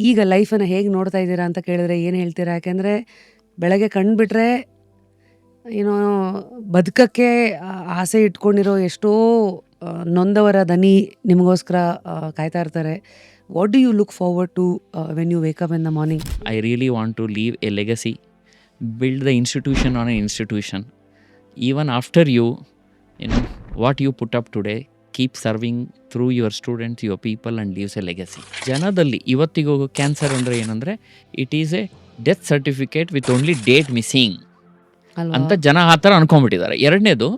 ಈಗ ಲೈಫನ್ನು ಹೇಗೆ ನೋಡ್ತಾ ಇದ್ದೀರಾ ಅಂತ ಕೇಳಿದ್ರೆ ಏನು ಹೇಳ್ತೀರಾ? ಯಾಕೆಂದರೆ ಬೆಳಗ್ಗೆ ಕಣ್ಬಿಟ್ರೆ ಏನೋ ಬದುಕಕ್ಕೆ ಆಸೆ ಇಟ್ಕೊಂಡಿರೋ ಎಷ್ಟೋ ನೊಂದವರ ದನಿ ನಿಮಗೋಸ್ಕರ ಕಾಯ್ತಾ ಇರ್ತಾರೆ. What do you look forward to when you wake up in the morning? I really want to leave a legacy, build the institution on an institution. Even after you know, what you put up today, keep serving through your students, your people, and leaves a legacy. ಜನದಲ್ಲಿ ಇವತ್ತಿಗೂ cancer ಅಂದರೆ ಏನಂದರೆ it is a death certificate with only date missing ಅಂತ ಜನ ಆ ಥರ ಅನ್ಕೊಂಡ್ಬಿಟ್ಟಿದ್ದಾರೆ. ಎರಡನೇದು,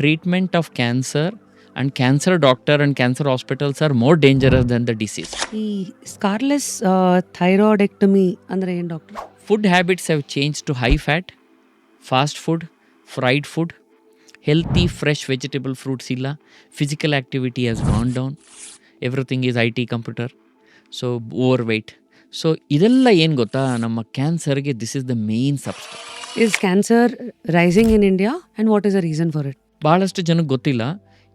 treatment of cancer and cancer doctor and cancer hospitals are more dangerous than the disease. ಈ ಸ್ಕಾರ್ಲೆಸ್ ಥೈರಾಯ್ಡೆಕ್ಟಮಿ ಅಂದರೆ ಏನು doctor? Food habits have changed to high fat, fast food, fried food, healthy fresh vegetable fruits illa, physical activity has gone down, everything is IT computer, so overweight. So ಇದೆಲ್ಲ ಏನು ಗೊತ್ತಾ, ನಮ್ಮ ಕ್ಯಾನ್ಸರ್ಗೆ this is the main substance. Is cancer rising in India and what is the reason for it? ಭಾಳಷ್ಟು ಜನಕ್ಕೆ ಗೊತ್ತಿಲ್ಲ.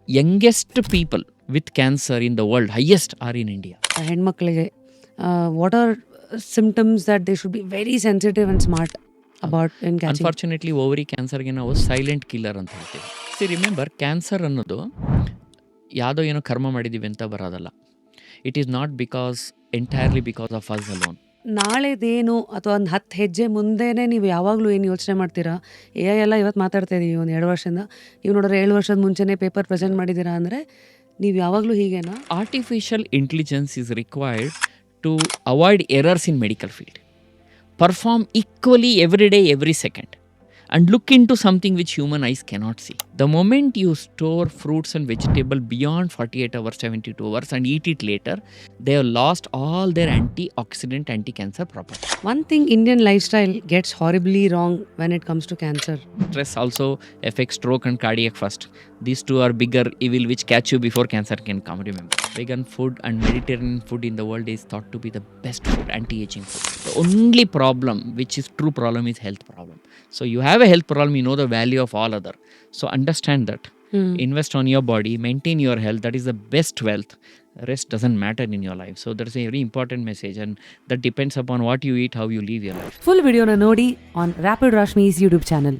Youngest people with cancer in the world highest are in India. ಹೆಣ್ಮಕ್ಳಿಗೆ what are symptoms that they should be very sensitive and smart about in catching? Unfortunately ovary ಕ್ಯಾನ್ಸರ್ಗೆ ನಾವು silent killer ಅಂತ ಹೇಳ್ತೀವಿ. C remember, cancer ಅನ್ನೋದು ಯಾವುದೋ ಏನೋ ಕರ್ಮ ಮಾಡಿದ್ದೀವಿ ಅಂತ ಬರೋದಲ್ಲ. It is not entirely because of us alone. ನಾಳೆದೇನು ಅಥವಾ ಒಂದು 10 ಹೆಜ್ಜೆ ಮುಂದೆನೇ ನೀವು ಯಾವಾಗಲೂ ಏನು ಯೋಚನೆ ಮಾಡ್ತೀರಾ? ಎಲ್ಲ ಇವತ್ತು ಮಾತಾಡ್ತಾ ಇದ್ದೀವಿ ಒಂದು 2 ವರ್ಷದಿಂದ, ನೀವು ನೋಡಿದ್ರೆ 7 ವರ್ಷದ ಮುಂಚೆನೇ ಪೇಪರ್ ಪ್ರೆಸೆಂಟ್ ಮಾಡಿದ್ದೀರಾ ಅಂದರೆ ನೀವು ಯಾವಾಗಲೂ ಹೀಗೇನಾ? Artificial intelligence is required to avoid errors in medical field. Perform equally every day, every second, and look into something which human eyes cannot see. The moment you store fruits and vegetables beyond 48 hours, 72 hours and eat it later, they have lost all their antioxidant, anti-cancer properties. One thing Indian lifestyle gets horribly wrong when it comes to cancer. Stress also affects stroke and cardiac first. These two are bigger evil which catch you before cancer can come. Remember, vegan food and Mediterranean food in the world is thought to be the best food, anti-aging food. The only problem, which is true problem, is health problem. So you have a health problem, you know the value of all other. So understand that. Invest on your body, maintain your health. That is the best wealth. Rest doesn't matter in your life. So that's a very important message, and that depends upon what you eat, how you live your life. Full video na ನೋಡಿ on Rapid Rashmi's YouTube channel.